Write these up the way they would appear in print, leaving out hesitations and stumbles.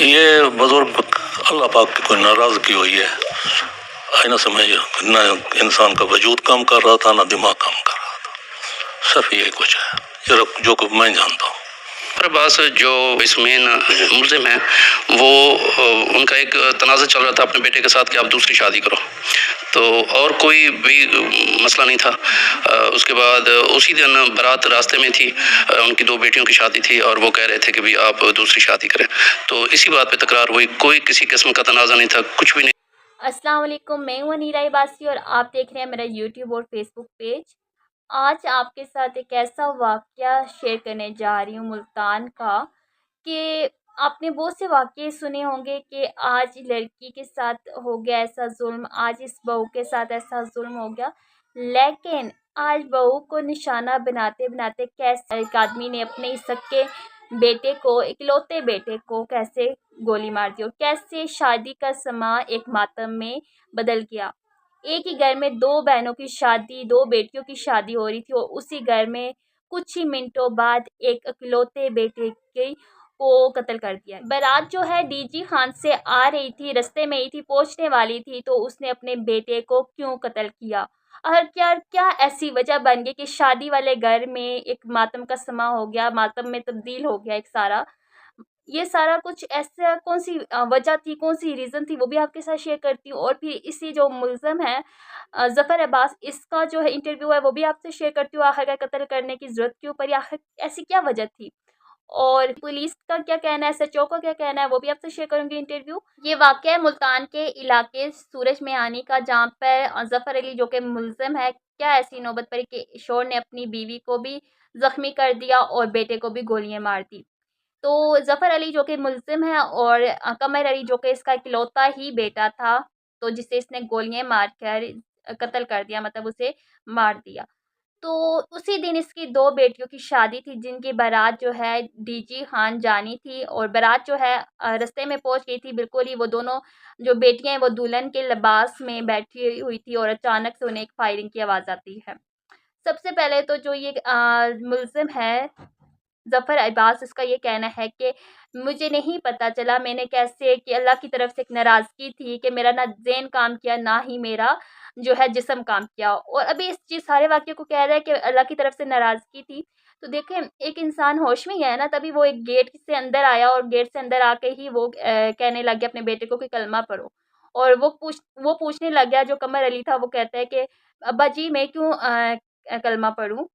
ये बुजुर्ग अल्लाह पाक की कोई नाराजगी हुई है। ना समझ ना इंसान का वजूद काम कर रहा था, ना दिमाग काम कर रहा था। सिर्फ यही कुछ है जो मैं जानता हूँ। अब्बास जो इस मेन मुलजिम है वो उनका एक तनाज़ा चल रहा था अपने बेटे के साथ कि आप दूसरी शादी करो, तो और कोई भी मसला नहीं था। उसके बाद उसी दिन बारात रास्ते में थी, उनकी 2 बेटियों की शादी थी और वो कह रहे थे कि भी आप दूसरी शादी करें, तो इसी बात पे तकरार हुई। कोई किसी किस्म का तनाज़ा नहीं था, कुछ भी नहीं। अस्सलाम वालेकुम, मैं हूं अनीरा इबासी और आप देख रहे हैं मेरा यूट्यूब और फेसबुक पेज। आज आपके साथ एक ऐसा वाक़या शेयर करने जा रही हूं मुल्तान का, कि आपने बहुत से वाक़ये सुने होंगे कि आज लड़की के साथ हो गया ऐसा जुल्म, आज इस बहू के साथ ऐसा जुल्म हो गया। लेकिन आज बहू को निशाना बनाते बनाते कैसे एक आदमी ने अपने ही सक्के बेटे को, इकलौते बेटे को कैसे गोली मार दी और कैसे शादी का समा एक मातम में बदल गया। एक ही घर में 2 बहनों की शादी, 2 बेटियों की शादी हो रही थी और उसी घर में कुछ ही मिनटों बाद एक इकलौते बेटे की को कत्ल कर दिया। बारात जो है डीजी खान से आ रही थी, रास्ते में ही थी, पहुंचने वाली थी, तो उसने अपने बेटे को क्यों कत्ल किया और क्या क्या ऐसी वजह बन गई कि शादी वाले घर में एक मातम का समा हो गया, मातम में तब्दील हो गया एक सारा। ये सारा कुछ ऐसा कौन सी वजह थी, कौन सी रीज़न थी, वो भी आपके साथ शेयर करती हूँ। और फिर इसी जो मुल्ज़िम है ज़फ़र अब्बास, इसका जो है इंटरव्यू है वो भी आपसे शेयर करती हूँ। आखिर कत्ल करने की ज़रूरत क्यों पड़ी, आखिर ऐसी क्या वजह थी और पुलिस का क्या कहना है, एसएचओ का क्या कहना है, वो भी आपसे शेयर करूँगी इंटरव्यू। ये वाक़या है मुल्तान के इलाके सूरज मियानी का, जहाँ पर ज़फ़र अली जो कि मुल्ज़िम है, क्या ऐसी नौबत पड़ी कि शोहर ने अपनी बीवी को भी ज़ख्मी कर दिया और बेटे को भी गोलियाँ मार दी। तो ज़फ़र अली जो कि मुल्ज़िम है और कमर अली जो कि इसका इकलौता ही बेटा था, तो जिसे इसने गोलियाँ मार कर कत्ल कर दिया, मतलब उसे मार दिया। तो उसी दिन इसकी 2 बेटियों की शादी थी, जिनकी बारात जो है डीजी खान जानी थी और बारात जो है रास्ते में पहुंच गई थी। बिल्कुल ही वो दोनों जो बेटियां हैं वो दुल्हन के लिबास में बैठी हुई थी और अचानक से उन्हें एक फायरिंग की आवाज़ आती है। सबसे पहले तो जो ये मुल्ज़िम है ज़फ़र अब्बास, इसका ये कहना है कि मुझे नहीं पता चला मैंने कैसे, कि अल्लाह की तरफ से एक नाराज़गी थी कि मेरा ना ज़हन काम किया, ना ही मेरा जो है जिस्म काम किया। और अभी इस चीज़ सारे वाक़ये को कह रहा है कि अल्लाह की तरफ से नाराज़गी थी। तो देखें, एक इंसान होश में ही है ना, तभी वो एक गेट से अंदर आया और गेट से अंदर आके ही वो कहने लग गया अपने बेटे को कि कलमा पढ़ो। और वो पूछने लग गया, जो कमर अली था, वो कहता है कि अब्बा जी मैं क्यों कलमा पढ़ूँ?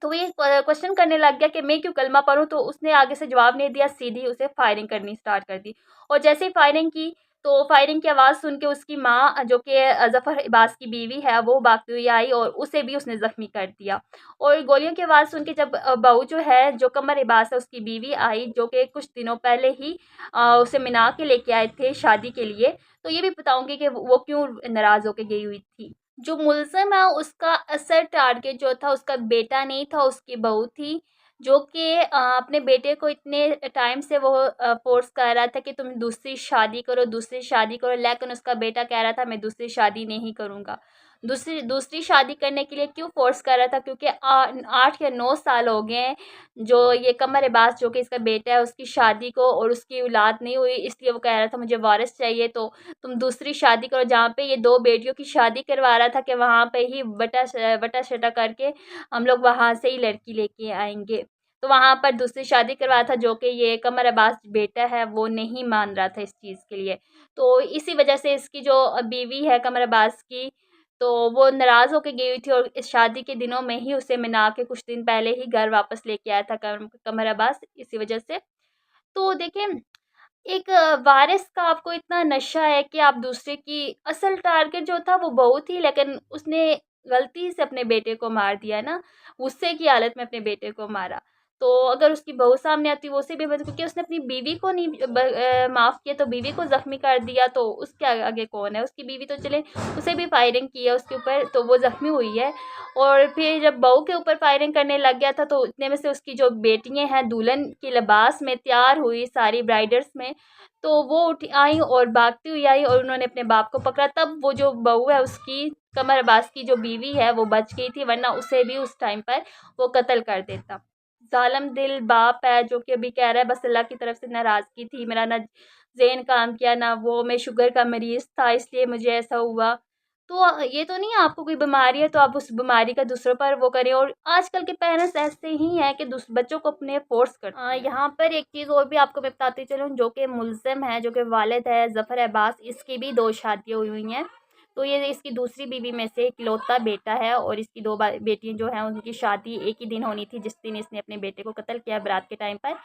तो वो ये क्वेश्चन करने लग गया कि मैं क्यों कलमा पढ़ूँ, तो उसने आगे से जवाब नहीं दिया, सीधी उसे फायरिंग करनी स्टार्ट कर दी। और जैसे ही फायरिंग की, तो फायरिंग की आवाज़ सुन के उसकी माँ, जो कि ज़फ़र अब्बास की बीवी है, वो भागती हुई आई और उसे भी उसने ज़ख्मी कर दिया। और गोलियों की आवाज़ सुन के जब बहू जो है, जो कमर अब्बास है, उसकी बीवी आई, जो कि कुछ दिनों पहले ही उसे मना के लेके आए थे शादी के लिए। तो ये भी बताऊँगी कि वो क्यों नाराज़ होके गई हुई थी। जो मुल्ज़िम है उसका असल टारगेट जो था उसका बेटा नहीं था, उसकी बहू थी, जो कि अपने बेटे को इतने टाइम से वो फ़ोर्स कर रहा था कि तुम दूसरी शादी करो, दूसरी शादी करो, लेकिन उसका बेटा कह रहा था मैं दूसरी शादी नहीं करूँगा। दूसरी दूसरी शादी करने के लिए क्यों फ़ोर्स कर रहा था, क्योंकि 8 या 9 साल हो गए हैं जो ये कमर अब्बास जो कि इसका बेटा है, उसकी शादी को, और उसकी औलाद नहीं हुई, इसलिए वो कह रहा था मुझे वारिस चाहिए, तो तुम दूसरी शादी करो। जहाँ पे ये 2 बेटियों की शादी करवा रहा था कि वहाँ पे ही बटा-शटा करके हम लोग वहाँ से ही लड़की लेके आएँगे। तो वहाँ पर दूसरी शादी करवाया था, जो कि ये कमर अब्बास बेटा है वो नहीं मान रहा था इस चीज़ के लिए। तो इसी वजह से इसकी जो बीवी है कमर अब्बास की, तो वो नाराज़ होके गई हुई थी और इस शादी के दिनों में ही उसे मना के कुछ दिन पहले ही घर वापस लेके आया था कमर अब्बास, इसी वजह से। तो देखिए, एक वारिस का आपको इतना नशा है कि आप दूसरे की, असल टारगेट जो था वो बहू थी, लेकिन उसने गलती से अपने बेटे को मार दिया ना, गुस्से की हालत में अपने बेटे को मारा। तो अगर उसकी बहू सामने आती, वो उसे भी क्योंकि उसने अपनी बीवी को नहीं माफ़ किया, तो बीवी को ज़ख्मी कर दिया, तो उसके आगे कौन है? उसकी बीवी तो चले, उसे भी फायरिंग की है उसके ऊपर, तो वो ज़ख्मी हुई है। और फिर जब बहू के ऊपर फायरिंग करने लग गया था, तो इतने में से उसकी जो बेटियाँ हैं दुल्हन के लिबास में तैयार हुई सारी ब्राइडल्स में, तो वो उठ आई और भागती हुई आई और उन्होंने अपने बाप को पकड़ा। तब वो जो बहू है उसकी, कमर अब्बास की जो बीवी है, वो बच गई थी, वरना उसे भी उस टाइम पर वो कत्ल कर देता। ज़ालिम दिल बाप है जो कि अभी कह रहा है बस अल्लाह की तरफ से नाराज़गी थी, मेरा ना ज़हन काम किया ना वो, मैं शुगर का मरीज़ था इसलिए मुझे ऐसा हुआ। तो ये तो नहीं है आपको कोई बीमारी है तो आप उस बीमारी का दूसरों पर वो करें, और आजकल के पेरेंट्स ऐसे ही हैं कि बच्चों को अपने फ़ोर्स करते हैं। यहाँ पर एक चीज़ और भी आपको मैं बताती चलूँ, जो कि मुल्ज़िम है, जो कि वालिद है ज़फ़र अब्बास, इसकी भी 2 शादियाँ हुई हुई हैं। तो ये इसकी दूसरी बीवी में से इकलौता बेटा है, और इसकी 2 बेटियाँ जो हैं उनकी शादी एक ही दिन होनी थी जिस दिन इसने अपने बेटे को कत्ल किया बारात के टाइम पर।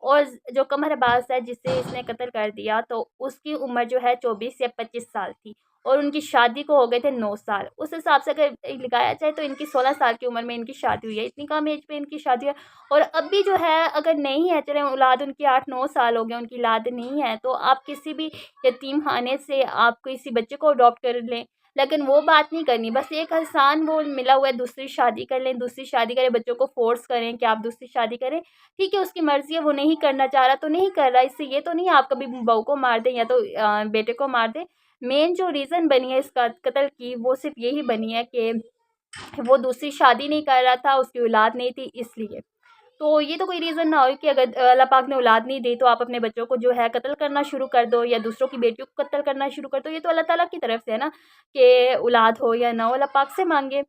और जो कमर अब्बास है जिसे इसने कत्ल कर दिया, तो उसकी उम्र जो है 24 या 25 साल थी, और उनकी शादी को हो गए थे 9 साल। उस हिसाब से अगर लगाया जाए तो इनकी 16 साल की उम्र में इनकी शादी हुई है, इतनी कम एज पे इनकी शादी है। और अब भी जो है अगर नहीं है, चले औलाद उनकी 8-9 साल हो गए, उनकी औलाद नहीं है, तो आप किसी भी यतीम खाने से आप किसी बच्चे को अडॉप्ट कर लें, लेकिन वो बात नहीं करनी। बस एक आसान वो मिला हुआ है, दूसरी शादी कर लें, दूसरी शादी करें, बच्चों को फ़ोर्स करें कि आप दूसरी शादी करें। ठीक है, उसकी मर्ज़ी है, वो नहीं करना चाह रहा तो नहीं कर रहा, इससे ये तो नहीं आप कभी बहू को मार दें या तो बेटे को मार दें। मेन जो रीज़न बनी है इसका कत्ल की, वो सिर्फ़ यही बनी है कि वो दूसरी शादी नहीं कर रहा था, उसकी औलाद नहीं थी इसलिए। तो ये तो कोई रीज़न ना हो कि अगर अल्लाह पाक ने औलाद नहीं दी तो आप अपने बच्चों को जो है कत्ल करना शुरू कर दो या दूसरों की बेटियों को कत्ल करना शुरू कर दो। ये तो अल्लाह ताला की तरफ से है ना कि औलाद हो या ना हो, अल्लाह पाक से माँगे।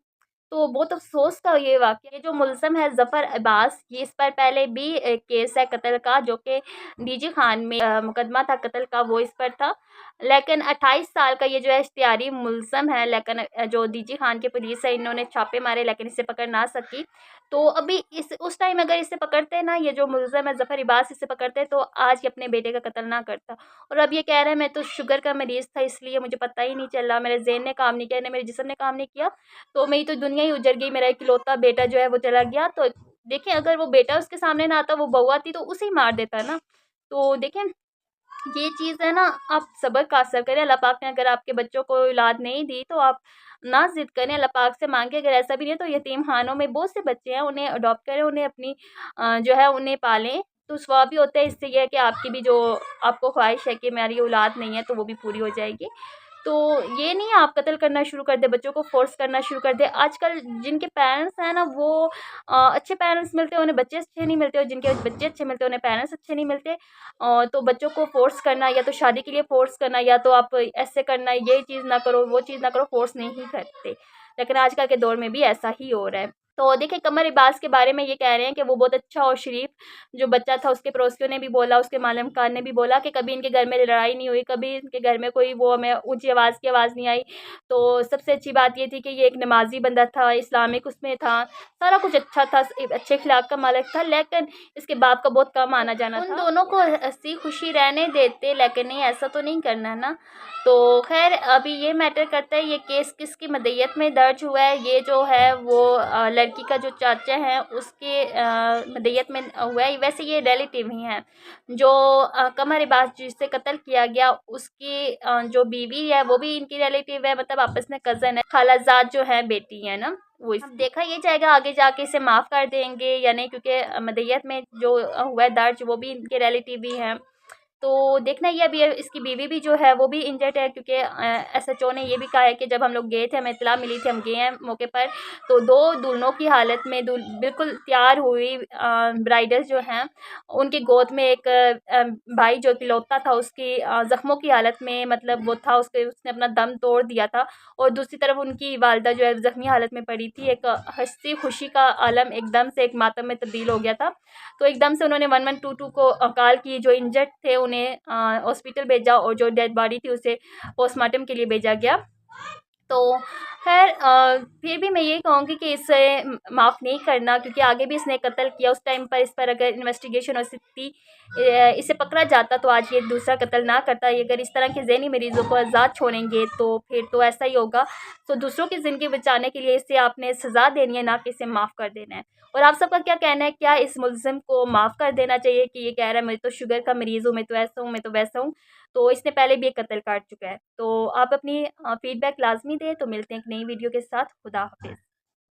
तो बहुत अफ़सोस का ये वाक़या है। जो मुल्ज़िम है ज़फ़र अब्बास, ये इस पर पहले भी केस है कत्ल का, जो कि डीजी खान में मुकदमा था कत्ल का, वो इस पर था। लेकिन 28 साल का ये जो है इश्तिहारी मुल्ज़िम है, लेकिन जो डीजी खान की पुलिस है इन्होंने छापे मारे लेकिन इसे पकड़ ना सकी। तो अभी इस उस टाइम अगर इसे पकड़ते ना, ये जो मुल्ज़िम है ज़फ़र अब्बास, इसे पकड़ते तो आज ये अपने बेटे का कत्ल ना करता। और अब ये कह रहा है मैं तो शुगर का मरीज़ था इसलिए मुझे पता ही नहीं चला, मेरे ज़हन ने काम नहीं किया, ना मेरे जिस्म ने काम नहीं किया, तो मेरी तो दुनिया ही उजड़ गई, मेरा इकलौता बेटा जो है वो चला गया। तो देखिए अगर वो बेटा उसके सामने ना आता, वो बहू आती तो उसे ही मार देता ना। तो देखिए ये चीज़ है ना, आप सब्र का असर करें। अल्लाह पाक ने अगर आपके बच्चों को औलाद नहीं दी तो आप ना ज़िद करें, अल्लाह पाक से माँगे। अगर ऐसा भी नहीं है तो यतीम खानों में बहुत से बच्चे हैं, उन्हें अडॉप्ट करें, उन्हें अपनी जो है उन्हें पालें, तो सवाब भी होता है। इससे ये है कि आपकी भी जो आपको ख्वाहिश है कि मेरी औलाद नहीं है तो वो भी पूरी हो जाएगी। तो ये नहीं आप कत्ल करना शुरू कर दें, बच्चों को फ़ोर्स करना शुरू कर दें। आजकल जिनके पेरेंट्स हैं ना वो अच्छे पेरेंट्स मिलते हैं, उन्हें बच्चे अच्छे नहीं मिलते, और जिनके बच्चे अच्छे मिलते हैं उन्हें पेरेंट्स अच्छे नहीं मिलते। तो बच्चों को फ़ोर्स करना या तो शादी के लिए फ़ोर्स करना या तो आप ऐसे करना, ये चीज़ ना करो, वो चीज़ ना करो, फ़ोर्स नहीं करते। लेकिन आजकल के दौर में भी ऐसा ही हो रहा है। तो देखिए कमर अब्बास के बारे में ये कह रहे हैं कि वो बहुत अच्छा और शरीफ जो बच्चा था, उसके पड़ोसियों ने भी बोला, उसके मालम खान ने भी बोला कि कभी इनके घर में लड़ाई नहीं हुई, कभी इनके घर में कोई वो हमें ऊँची आवाज़ की आवाज़ नहीं आई। तो सबसे अच्छी बात ये थी कि ये एक नमाज़ी बंदा था, इस्लामिक उसमें था, सारा कुछ अच्छा था, अच्छे अखलाक का मालिक था, लेकिन इसके बाप का बहुत कम आना-जाना था। उन दोनों को हँसी-खुशी रहने देते, लेकिन नहीं ऐसा तो नहीं करना ना। तो ख़ैर अभी ये मैटर करता है ये केस किसकी मदईयत में दर्ज हुआ है। ये जो है वो लड़की का जो चाचा है उसके मदईयत में हुआ है। वैसे ये रिलेटिव ही हैं। जो कमर अब्बास जिससे कत्ल किया गया उसकी जो बीवी है वो भी इनकी रिलेटिव है, मतलब आपस में कज़न है, खालाजाद जो है बेटी है ना वो। इस अब देखा ये जाएगा आगे जाके इसे माफ़ कर देंगे या नहीं, क्योंकि मदईयत में जो हुआ है दर्ज वो भी इनके रिलेटिव ही हैं। तो देखना ये अभी इसकी बीवी भी जो है वो भी इंजर्ड है, क्योंकि एसएचओ ने ये भी कहा है कि जब हम लोग गए थे, हमें इत्तला मिली थी, हम गए हैं मौके पर, तो 2 दूल्हों की हालत में बिल्कुल तैयार हुई ब्राइडल्स जो हैं उनकी गोद में एक भाई जो इकलौता था उसकी ज़ख्मों की हालत में, मतलब वो था उसने अपना दम तोड़ दिया था, और दूसरी तरफ उनकी वालिदा जो है ज़ख्मी हालत में पड़ी थी। एक हँसी खुशी का आलम एकदम से एक मातम में तब्दील हो गया था। तो एकदम से उन्होंने 1122 को कॉल की, जो इंजर्ड थे उन्हें हॉस्पिटल भेजा और जो डेड बॉडी थी उसे पोस्टमार्टम के लिए भेजा गया। तो ख़ैर फिर भी मैं ये कहूँगी कि इसे माफ़ नहीं करना, क्योंकि आगे भी इसने कत्ल किया, उस टाइम पर इस पर अगर इन्वेस्टिगेशन हो सकती इसे पकड़ा जाता तो आज ये दूसरा कत्ल ना करता। ये अगर इस तरह के ज़हनी मरीज़ों को आज़ाद छोड़ेंगे तो फिर तो ऐसा ही होगा। तो दूसरों की ज़िंदगी बचाने के लिए इसे आपने सज़ा देनी है, ना कि इसे माफ़ कर देना है। और आप सबका क्या कहना है, क्या इस मुल्ज़िम को माफ़ कर देना चाहिए कि ये कह रहा है मैं तो शुगर का मरीज़ हूँ, मैं तो ऐसा हूँ, मैं तो वैसा हूँ। तो इसने पहले भी एक कत्ल काट चुका है। तो आप अपनी फ़ीडबैक लाज़मी दें। तो मिलते हैं एक नई वीडियो के साथ। खुदा हाफ़िज़।